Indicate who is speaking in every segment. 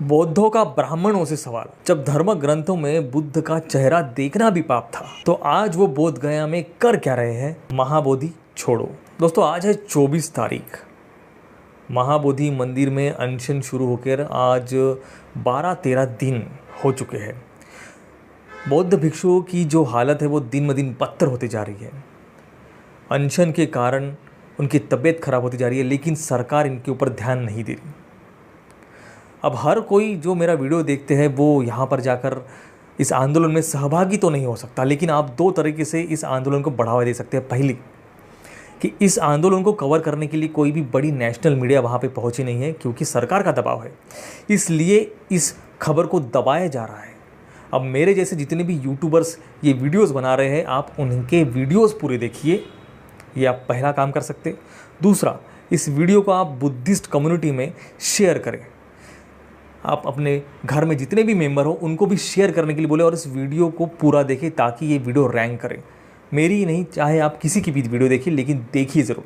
Speaker 1: बौद्धों का ब्राह्मणों से सवाल। जब धर्म ग्रंथों में बुद्ध का चेहरा देखना भी पाप था, तो आज वो बोध गया में कर क्या रहे हैं? महाबोधि छोड़ो। दोस्तों, आज है 24 तारीख। महाबोधि मंदिर में अनशन शुरू होकर आज 12-13 दिन हो चुके हैं। बौद्ध भिक्षुओं की जो हालत है वो दिन ब दिन बदतर होती जा रही है। अनशन के कारण उनकी तबीयत खराब होती जा रही है, लेकिन सरकार इनके ऊपर ध्यान नहीं दे रही। अब हर कोई जो मेरा वीडियो देखते हैं वो यहाँ पर जाकर इस आंदोलन में सहभागी तो नहीं हो सकता, लेकिन आप दो तरीके से इस आंदोलन को बढ़ावा दे सकते हैं। पहली कि इस आंदोलन को कवर करने के लिए कोई भी बड़ी नेशनल मीडिया वहाँ पे पहुँची नहीं है, क्योंकि सरकार का दबाव है, इसलिए इस खबर को दबाया जा रहा है। अब मेरे जैसे जितने भी यूट्यूबर्स ये वीडियोस बना रहे हैं, आप उनके वीडियोस पूरे देखिए, ये आप पहला काम कर सकते। दूसरा, इस वीडियो को आप बुद्धिस्ट कम्युनिटी में शेयर करें। आप अपने घर में जितने भी मेंबर हो उनको भी शेयर करने के लिए बोले और इस वीडियो को पूरा देखें, ताकि ये वीडियो रैंक करे। मेरी ही नहीं, चाहे आप किसी की भी वीडियो देखिए, लेकिन देखिए ज़रूर।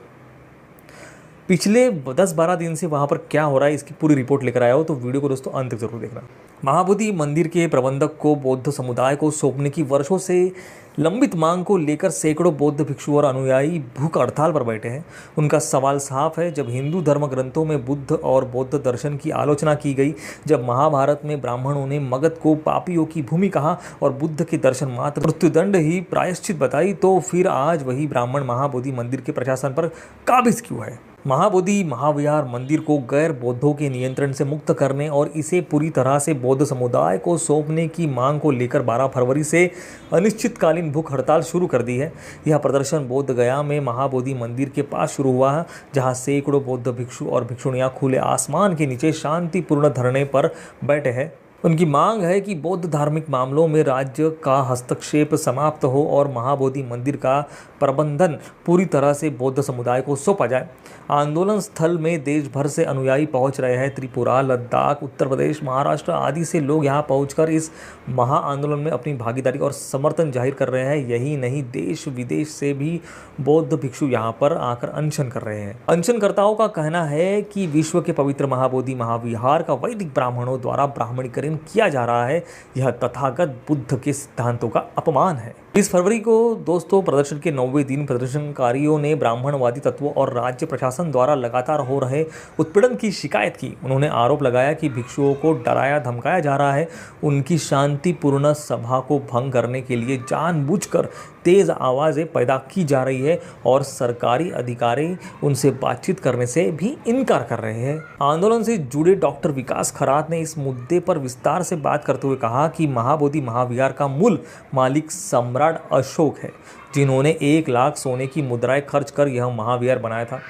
Speaker 1: पिछले 10-12 दिन से वहाँ पर क्या हो रहा है इसकी पूरी रिपोर्ट लेकर आया हो, तो वीडियो को दोस्तों अंत तक जरूर देखना। महाबोधि मंदिर के प्रबंधक को बौद्ध समुदाय को सौंपने की वर्षों से लंबित मांग को लेकर सैकड़ों बौद्ध भिक्षु और अनुयायी भूख हड़ताल पर बैठे हैं। उनका सवाल साफ है, जब हिंदू धर्म ग्रंथों में बुद्ध और बौद्ध दर्शन की आलोचना की गई, जब महाभारत में ब्राह्मणों ने मगध को पापियों की भूमि कहा और बुद्ध के दर्शन मात्र मृत्युदंड ही प्रायश्चित बताई, तो फिर आज वही ब्राह्मण महाबोधि मंदिर के प्रशासन पर काबिज क्यों है? महाबोधि महाविहार मंदिर को गैर बौद्धों के नियंत्रण से मुक्त करने और इसे पूरी तरह से बौद्ध समुदाय को सौंपने की मांग को लेकर 12 फरवरी से अनिश्चितकालीन भूख हड़ताल शुरू कर दी है। यह प्रदर्शन बोध गया में महाबोधि मंदिर के पास शुरू हुआ है, जहां सैकड़ों बौद्ध भिक्षु और भिक्षुणियां खुले आसमान के नीचे शांतिपूर्ण धरने पर बैठे हैं। उनकी मांग है कि बौद्ध धार्मिक मामलों में राज्य का हस्तक्षेप समाप्त हो और महाबोधि मंदिर का प्रबंधन पूरी तरह से बौद्ध समुदाय को सौंपा जाए। आंदोलन स्थल में देश भर से अनुयायी पहुंच रहे हैं। त्रिपुरा, लद्दाख, उत्तर प्रदेश, महाराष्ट्र आदि से लोग यहां पहुंचकर इस महा आंदोलन में अपनी भागीदारी और समर्थन जाहिर कर रहे हैं। यही नहीं, देश विदेश से भी बौद्ध भिक्षु यहां पर आकर अनशन कर रहे हैं। अनशनकर्ताओं का कहना है कि विश्व के पवित्र महाबोधि महाविहार का वैदिक ब्राह्मणों द्वारा ब्राह्मणीकरण किया जा रहा है। यह तथागत बुद्ध के सिद्धांतों का अपमान है। 20 फरवरी को दोस्तों प्रदर्शन के 9वें दिन प्रदर्शनकारियों ने ब्राह्मणवादी तत्वों और राज्य प्रशासन द्वारा लगातार हो रहे उत्पीड़न की शिकायत की। उन्होंने आरोप लगाया कि भिक्षुओं को डराया धमकाया जा रहा है। उनकी शांतिपूर्ण सभा को भंग करने के लिए जानबूझकर तेज आवाज़ें पैदा की जा रही है और सरकारी अधिकारी उनसे बातचीत करने से भी इनकार कर रहे हैं। आंदोलन से जुड़े डॉक्टर विकास खरात ने इस मुद्दे पर विस्तार से बात करते हुए कहा कि महाबोधि महाविहार का मूल मालिक सम्राट अशोक है, जिन्होंने 1 लाख सोने की मुद्राएं खर्च कर यह महाविहार बनाया था।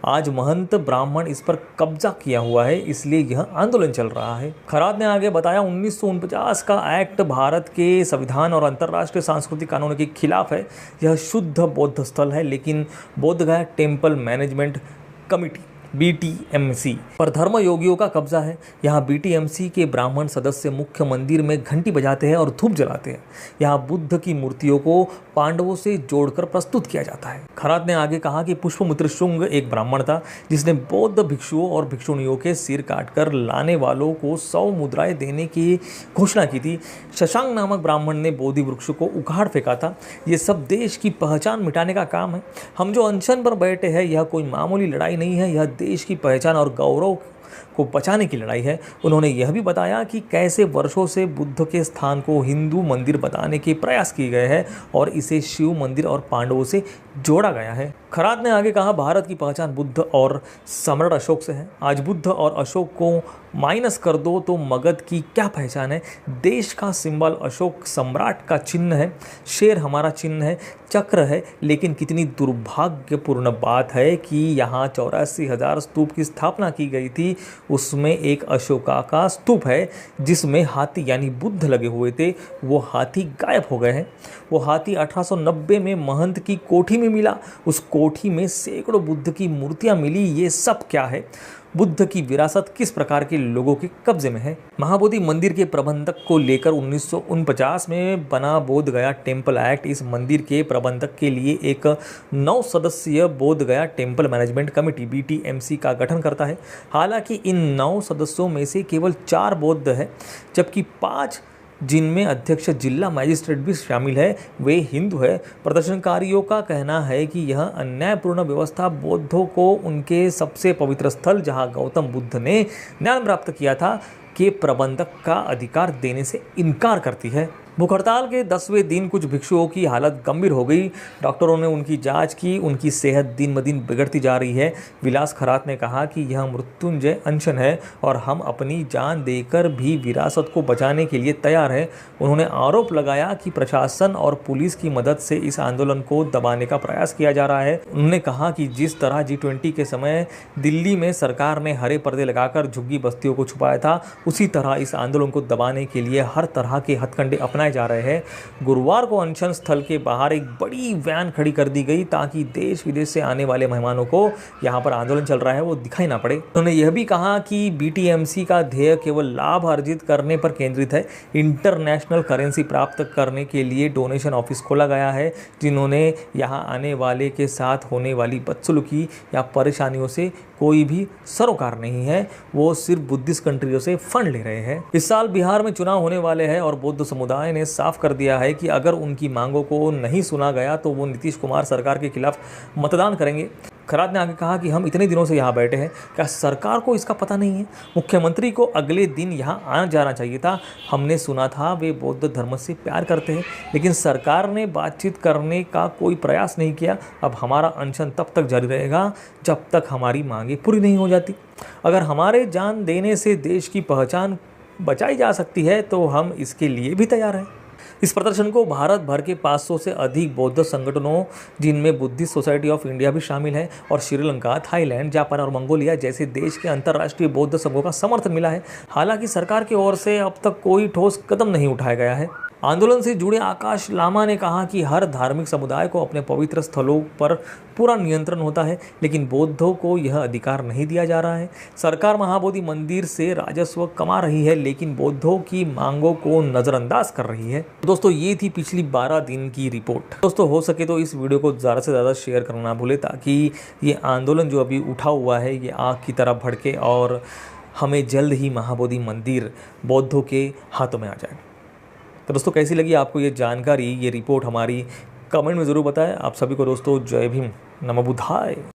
Speaker 1: आज महंत ब्राह्मण इस पर कब्जा किया हुआ है, इसलिए यह आंदोलन चल रहा है। खरात ने आगे बताया, 1949 का एक्ट भारत के संविधान और अंतर्राष्ट्रीय सांस्कृतिक कानूनों के खिलाफ है। यह शुद्ध बौद्ध स्थल है, लेकिन बोध गया टेम्पल मैनेजमेंट कमेटी BTMC पर धर्म योगियों का कब्जा है। यहाँ BTMC के ब्राह्मण सदस्य मुख्य मंदिर में घंटी बजाते हैं और धूप जलाते हैं। यहाँ बुद्ध की मूर्तियों को पांडवों से जोड़कर प्रस्तुत किया जाता है। खरात ने आगे कहा कि पुष्पमित्र शुंग एक ब्राह्मण था, जिसने बौद्ध भिक्षुओं और भिक्षुणियों के सिर काटकर लाने वालों को 100 मुद्राएं देने की घोषणा की थी। शशांक नामक ब्राह्मण ने बोधि वृक्ष को उखाड़ फेंका था। ये सब देश की पहचान मिटाने का काम है। हम जो अनशन पर बैठे हैं, यह कोई मामूली लड़ाई नहीं है, यह देश की पहचान और गौरव को बचाने की लड़ाई है। उन्होंने यह भी बताया कि कैसे वर्षों से बुद्ध के स्थान को हिंदू मंदिर बताने के प्रयास किए गए हैं और इसे शिव मंदिर और पांडवों से जोड़ा गया है। खरात ने आगे कहा, भारत की पहचान बुद्ध और सम्राट अशोक से है। आज बुद्ध और अशोक को माइनस कर दो तो मगध की क्या पहचान है? देश का सिंबल अशोक सम्राट का चिन्ह है, शेर हमारा चिन्ह है, चक्र है। लेकिन कितनी दुर्भाग्यपूर्ण बात है कि यहाँ 84,000 स्तूप की स्थापना की गई थी, उसमें एक अशोका का स्तूप है जिसमें हाथी यानी बुद्ध लगे हुए थे। वो हाथी गायब हो गए हैं। वो हाथी 1890 में महंत की कोठी में मिला। उस कोठी में सैकड़ों बुद्ध की मूर्तियां मिली। ये सब क्या है? बुद्ध की विरासत किस प्रकार के लोगों के कब्जे में है। महाबोधि मंदिर के प्रबंधक को लेकर 1949 में बना बोध गया टेम्पल एक्ट इस मंदिर के प्रबंधक के लिए एक 9 सदस्यीय बोध गया टेम्पल मैनेजमेंट कमेटी BTMC का गठन करता है। हालांकि इन 9 सदस्यों में से केवल 4 बौद्ध हैं, जबकि 5 जिनमें अध्यक्ष जिला मजिस्ट्रेट भी शामिल है वे हिंदू है। प्रदर्शनकारियों का कहना है कि यह अन्यायपूर्ण व्यवस्था बौद्धों को उनके सबसे पवित्र स्थल जहां गौतम बुद्ध ने ज्ञान प्राप्त किया था के प्रबंधक का अधिकार देने से इनकार करती है। भूख हड़ताल के 10वें दिन कुछ भिक्षुओं की हालत गंभीर हो गई। डॉक्टरों ने उनकी जांच की, उनकी सेहत दिन ब दिन बिगड़ती जा रही है। विलास खरात ने कहा कि यह मृत्युंजय अनशन है और हम अपनी जान देकर भी विरासत को बचाने के लिए तैयार हैं। उन्होंने आरोप लगाया कि प्रशासन और पुलिस की मदद से इस आंदोलन को दबाने का प्रयास किया जा रहा है। उन्होंने कहा कि जिस तरह G20 के समय दिल्ली में सरकार ने हरे पर्दे लगाकर झुग्गी बस्तियों को छुपाया था, उसी तरह इस आंदोलन को दबाने के लिए हर तरह के हथकंडे अपनाए जा रहे हैं। गुरुवार को अनशन स्थल के बाहर एक बड़ी वैन खड़ी कर दी गई ताकि देश विदेश से आने वाले मेहमानों को यहाँ पर आंदोलन चल रहा है वो दिखाई ना पड़े। उन्होंने यह भी कहा कि BTMC का ध्येय केवल लाभ अर्जित करने पर केंद्रित है। इंटरनेशनल करेंसी प्राप्त करने के लिए डोनेशन ऑफिस खोला गया है। जिन्होंने यहाँ आने वाले के साथ होने वाली बदसलूकी या परेशानियों से कोई भी सरोकार नहीं है, वो सिर्फ बुद्धिस्ट कंट्रियों से फंड ले रहे हैं। इस साल बिहार में चुनाव होने वाले हैं और बौद्ध समुदाय ने साफ कर दिया है कि अगर उनकी मांगों को नहीं सुना गया तो वो नीतीश कुमार सरकार के खिलाफ मतदान करेंगे। खरात ने आगे कहा कि हम इतने दिनों से यहाँ बैठे हैं, क्या सरकार को इसका पता नहीं है? मुख्यमंत्री को अगले दिन यहाँ आना जाना चाहिए था। हमने सुना था वे बौद्ध धर्म से प्यार करते हैं, लेकिन सरकार ने बातचीत करने का कोई प्रयास नहीं किया। अब हमारा अनशन तब तक जारी रहेगा जब तक हमारी मांगें पूरी नहीं हो जाती। अगर हमारे जान देने से देश की पहचान बचाई जा सकती है तो हम इसके लिए भी तैयार हैं। इस प्रदर्शन को भारत भर के 500 से अधिक बौद्ध संगठनों, जिनमें बुद्धिस्ट सोसाइटी ऑफ इंडिया भी शामिल है, और श्रीलंका, थाईलैंड, जापान और मंगोलिया जैसे देश के अंतर्राष्ट्रीय बौद्ध संघों का समर्थन मिला है। हालांकि सरकार की ओर से अब तक कोई ठोस कदम नहीं उठाया गया है। आंदोलन से जुड़े आकाश लामा ने कहा कि हर धार्मिक समुदाय को अपने पवित्र स्थलों पर पूरा नियंत्रण होता है, लेकिन बौद्धों को यह अधिकार नहीं दिया जा रहा है। सरकार महाबोधि मंदिर से राजस्व कमा रही है, लेकिन बौद्धों की मांगों को नज़रअंदाज कर रही है। दोस्तों, ये थी पिछली 12 दिन की रिपोर्ट। दोस्तों, हो सके तो इस वीडियो को ज़्यादा से ज़्यादा शेयर करना ना भूले, ताकि ये आंदोलन जो अभी उठा हुआ है ये आग की तरह भड़के और हमें जल्द ही महाबोधि मंदिर बौद्धों के हाथों में आ जाए। तो दोस्तों, कैसी लगी आपको ये जानकारी, ये रिपोर्ट हमारी, कमेंट में ज़रूर बताएं। आप सभी को दोस्तों जय भीम, नमो बुद्धाय।